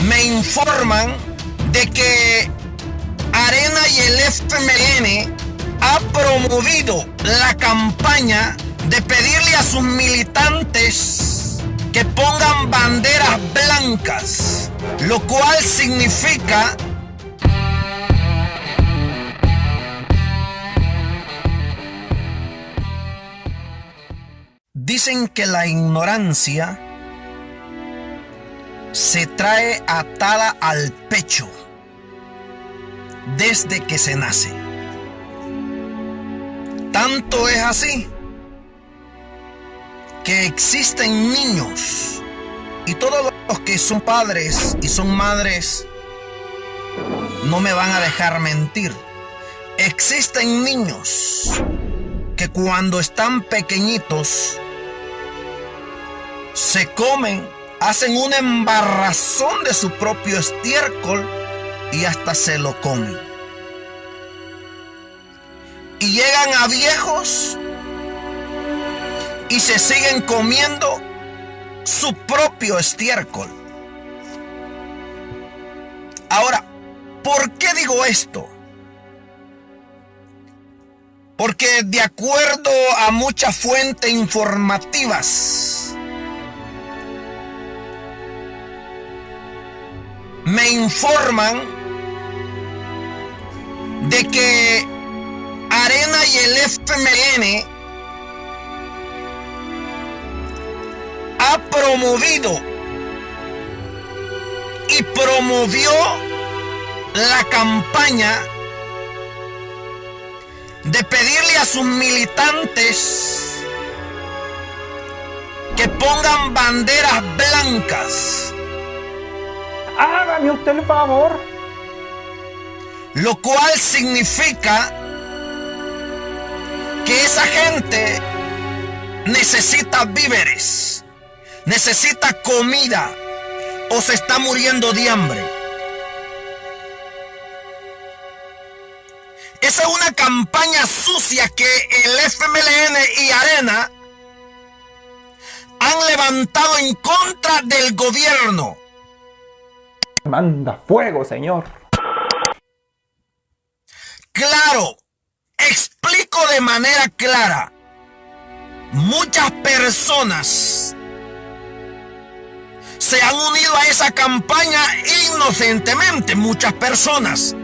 Me informan de que Arena y el FMLN ha promovido la campaña de pedirle a sus militantes que pongan banderas blancas, lo cual significa dicen que la ignorancia se trae atada al pecho desde que se nace. Tanto es así que existen niños, y todos los que son padres y son madres no me van a dejar mentir. Existen niños que cuando están pequeñitos se comen, hacen una embarrazón de su propio estiércol y hasta se lo comen. Y llegan a viejos y se siguen comiendo su propio estiércol. Ahora, ¿por qué digo esto? Porque de acuerdo a muchas fuentes informativas, me informan de que Arena y el FMLN ha promovido y promovió la campaña de pedirle a sus militantes que pongan banderas blancas. Hágame usted el favor. Lo cual significa que esa gente necesita víveres, necesita comida o se está muriendo de hambre. Esa es una campaña sucia que el FMLN y Arena han levantado en contra del gobierno. Manda fuego, señor. Claro, explico de manera clara. Muchas personas se han unido a esa campaña inocentemente, muchas personas.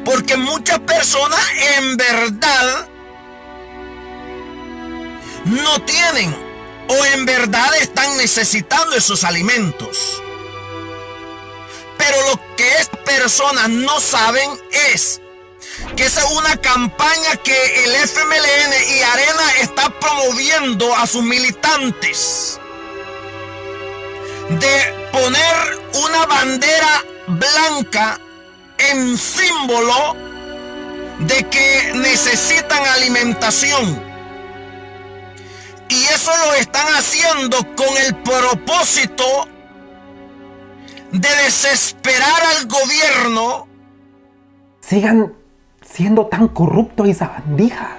Porque muchas personas en verdad no tienen o en verdad están necesitando esos alimentos. Pero lo que estas personas no saben es que esa es una campaña que el FMLN y Arena está promoviendo a sus militantes de poner una bandera blanca en símbolo de que necesitan alimentación. Y eso lo están haciendo con el propósito de desesperar al gobierno. Sigan siendo tan corruptos y sabandijas.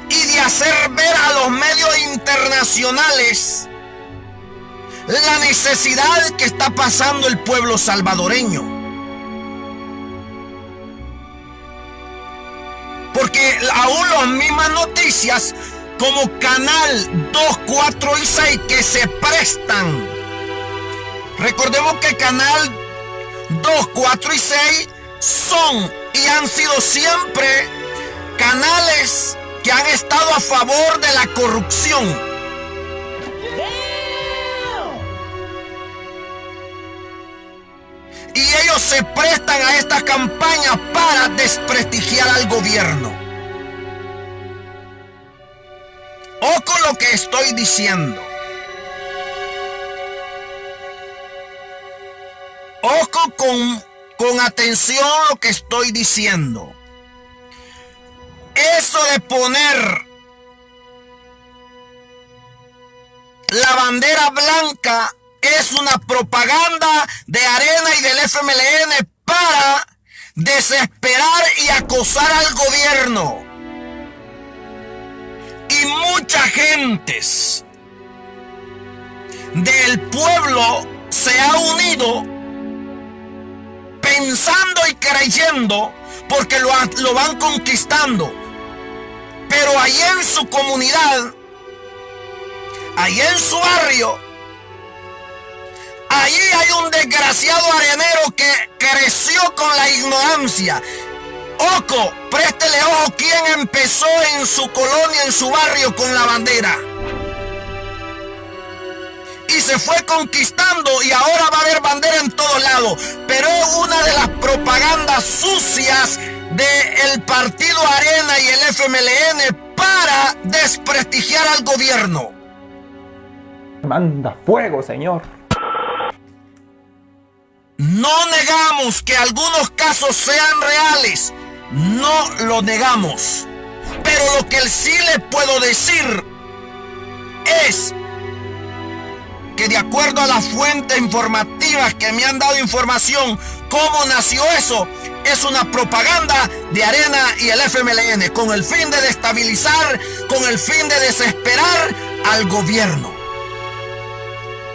Y de hacer ver a los medios internacionales la necesidad que está pasando el pueblo salvadoreño. Porque aún las mismas noticias como Canal 2, 4 y 6 que se prestan. Recordemos que Canal 2, 4 y 6 son y han sido siempre canales que han estado a favor de la corrupción. Y ellos se prestan a esta campaña para desprestigiar al gobierno. Ojo con lo que estoy diciendo. Ojo con atención lo que estoy diciendo. Eso de poner la bandera blanca es una propaganda de Arena y del FMLN para desesperar y acosar al gobierno. Y muchas gentes del pueblo se ha unido pensando y creyendo, porque lo van conquistando. Pero ahí en su comunidad, ahí en su barrio, allí hay un desgraciado arenero que creció con la ignorancia. Ojo, préstele ojo quién empezó en su colonia, en su barrio con la bandera. Y se fue conquistando y ahora va a haber bandera en todos lados. Pero es una de las propagandas sucias del partido Arena y el FMLN para desprestigiar al gobierno. Manda fuego, Señor. No negamos que algunos casos sean reales, no lo negamos. Pero lo que sí le puedo decir es que de acuerdo a las fuentes informativas que me han dado información, cómo nació eso, es una propaganda de Arena y el FMLN con el fin de destabilizar, con el fin de desesperar al gobierno.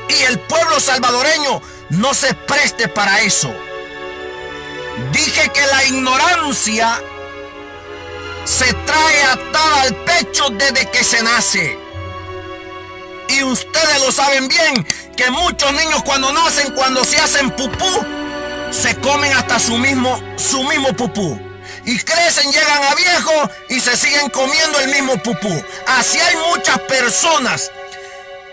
Y el pueblo salvadoreño no se preste para eso. Dije que la ignorancia se trae atada al pecho desde que se nace. Y ustedes lo saben bien, que muchos niños cuando nacen, cuando se hacen pupú, se comen hasta su mismo pupú. Y crecen, llegan a viejos y se siguen comiendo el mismo pupú. Así hay muchas personas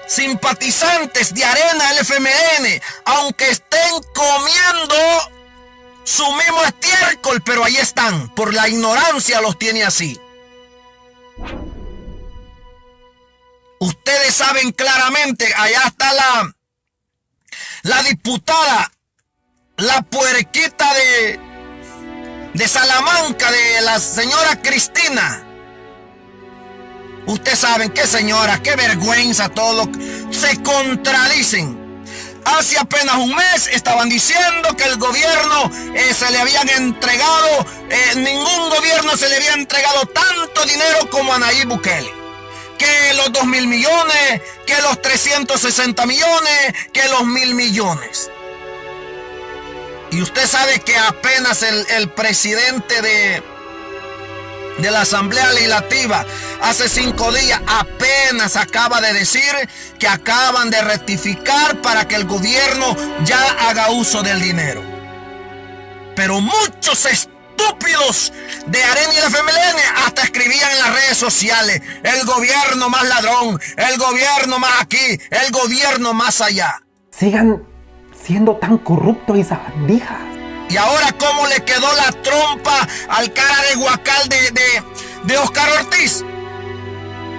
simpatizantes de Arena, el FMLN, aunque estén comiendo su mismo estiércol, pero ahí están, por la ignorancia los tiene así. Ustedes saben claramente, allá está la diputada, la puerquita de Salamanca, de la señora Cristina. Ustedes saben qué señora, qué vergüenza, todo se contradicen. Hace apenas un mes estaban diciendo que el gobierno se le habían entregado, ningún gobierno se le había entregado tanto dinero como a Nayib Bukele. Que los 2.000 millones, que los 360 millones, que los 1.000 millones. Y usted sabe que apenas el presidente de la Asamblea Legislativa hace 5 días apenas acaba de decir que acaban de rectificar para que el gobierno ya haga uso del dinero. Pero muchos estúpidos de Arena y el FMLN hasta escribían en las redes sociales: el gobierno más ladrón, el gobierno más aquí, el gobierno más allá. Sigan siendo tan corruptos y sabandijas. Y ahora, ¿cómo le quedó la trompa al cara de guacal de Oscar Ortiz?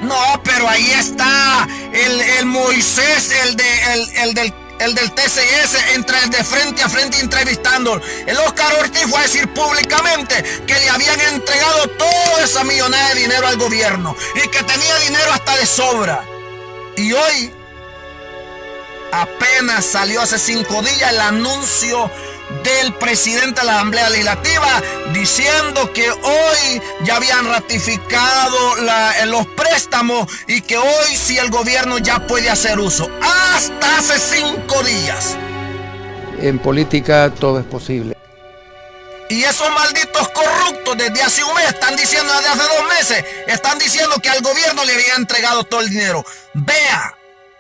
No, pero ahí está el Moisés, el del TCS, de frente a frente entrevistando. El Oscar Ortiz fue a decir públicamente que le habían entregado toda esa millonada de dinero al gobierno y que tenía dinero hasta de sobra. Y hoy, apenas salió hace 5 días el anuncio del presidente de la Asamblea Legislativa diciendo que hoy ya habían ratificado los préstamos y que hoy sí el gobierno ya puede hacer uso. Hasta hace 5 días. En política todo es posible. Y esos malditos corruptos desde hace un mes están diciendo, desde hace 2 meses, están diciendo que al gobierno le había entregado todo el dinero. Vea,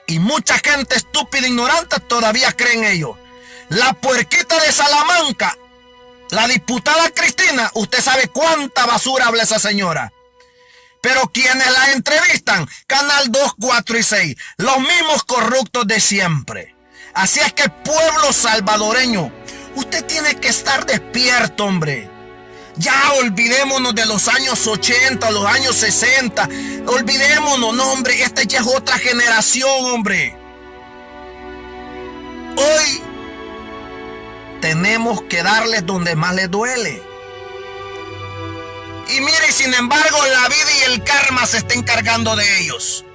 y mucha gente estúpida e ignorante todavía creen ello. La puerquita de Salamanca, la diputada Cristina, usted sabe cuánta basura habla esa señora. Pero quienes la entrevistan, Canal 2, 4 y 6, los mismos corruptos de siempre. Así es que, pueblo salvadoreño, usted tiene que estar despierto, hombre. Ya olvidémonos de los años 80, los años 60. Olvidémonos, no, hombre, esta ya es otra generación, hombre. Hoy tenemos que darles donde más les duele. Y mire, sin embargo, la vida y el karma se están encargando de ellos.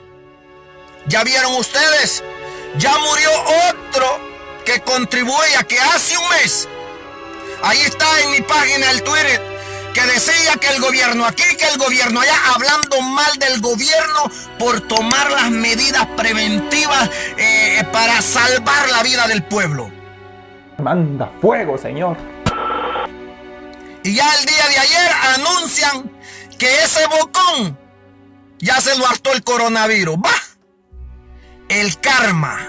¿Ya vieron ustedes? Ya murió otro que contribuía, que hace un mes, ahí está en mi página el Twitter, que decía que el gobierno aquí, que el gobierno allá, hablando mal del gobierno por tomar las medidas preventivas para salvar la vida del pueblo. Manda fuego, Señor. Y ya el día de ayer anuncian que ese bocón ya se lo hartó el coronavirus. ¡Bah! El karma.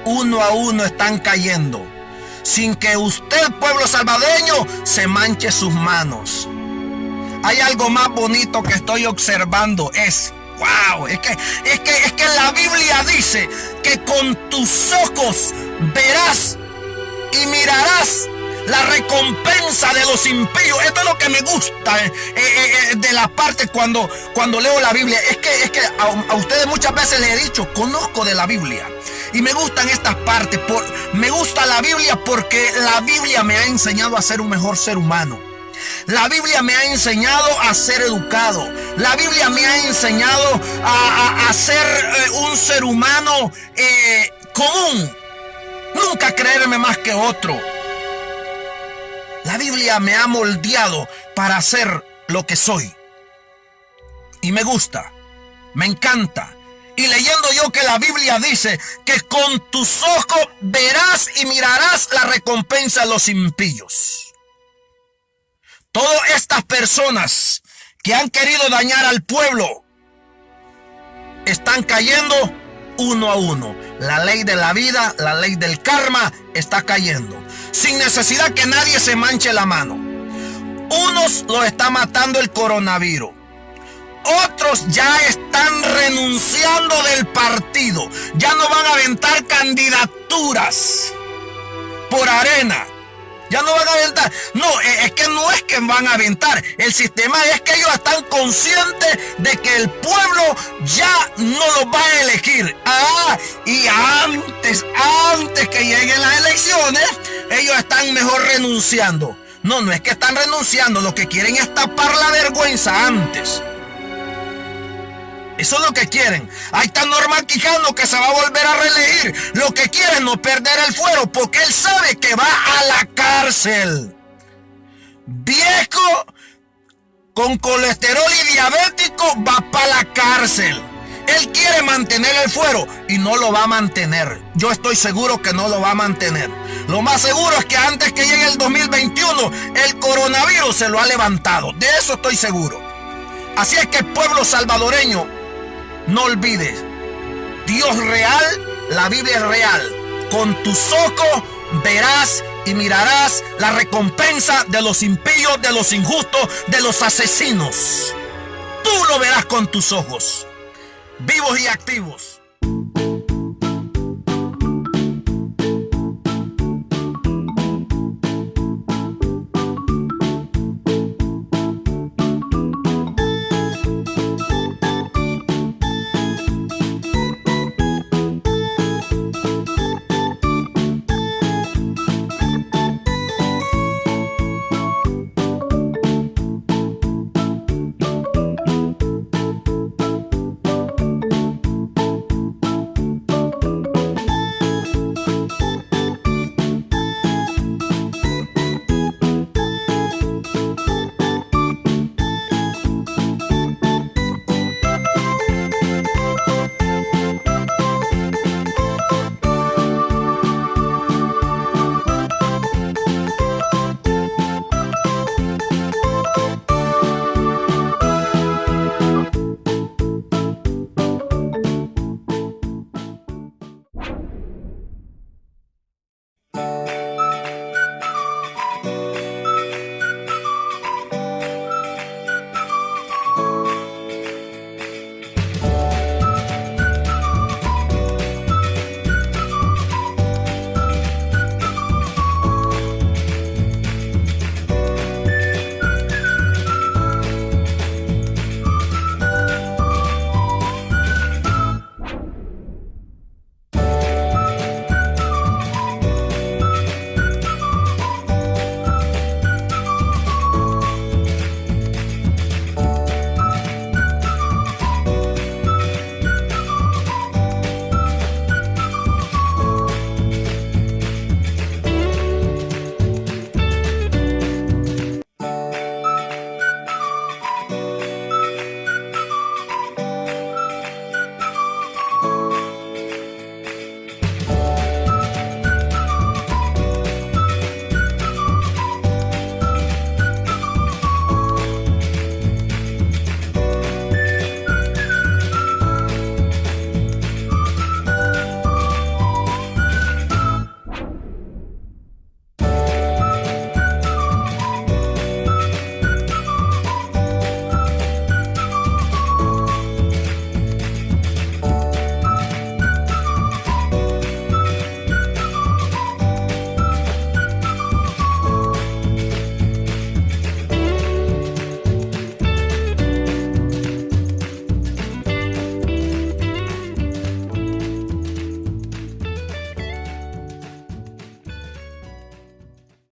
Uno a uno están cayendo. Sin que usted, pueblo salvadoreño, se manche sus manos. Hay algo más bonito que estoy observando. Wow, es que la Biblia dice que con tus ojos verás y mirarás la recompensa de los impíos. Esto es lo que me gusta de la parte cuando leo la Biblia. Es que a ustedes muchas veces les he dicho, conozco de la Biblia. Y me gustan estas partes. Me gusta la Biblia porque la Biblia me ha enseñado a ser un mejor ser humano. La Biblia me ha enseñado a ser educado. La Biblia me ha enseñado a ser un ser humano común. Nunca creerme más que otro. La Biblia me ha moldeado para ser lo que soy. Y me gusta, me encanta. Y leyendo yo que la Biblia dice que con tus ojos verás y mirarás la recompensa de los impíos. Todas estas personas que han querido dañar al pueblo están cayendo uno a uno. La ley de la vida, la ley del karma está cayendo. Sin necesidad que nadie se manche la mano. Unos los está matando el coronavirus. Otros ya están renunciando del partido. Ya no van a aventar candidaturas por arena. Ya no van a aventar. No, es que no es que van a aventar. El sistema es que ellos están conscientes de que el pueblo ya no los va a elegir. Y antes que lleguen las elecciones, ellos están mejor renunciando. No es que están renunciando. Lo que quieren es tapar la vergüenza antes. Eso es lo que quieren. Ahí está Norman Quijano, que se va a volver a reelegir. Lo que quiere es no perder el fuero, porque él sabe que va a la cárcel. Viejo, con colesterol y diabético, va para la cárcel. Él quiere mantener el fuero y no lo va a mantener. Yo estoy seguro que no lo va a mantener. Lo más seguro es que antes que llegue el 2021, el coronavirus se lo ha levantado. De eso estoy seguro. Así es que el pueblo salvadoreño, no olvides, Dios real, la Biblia es real. Con tus ojos verás y mirarás la recompensa de los impíos, de los injustos, de los asesinos. Tú lo verás con tus ojos, vivos y activos.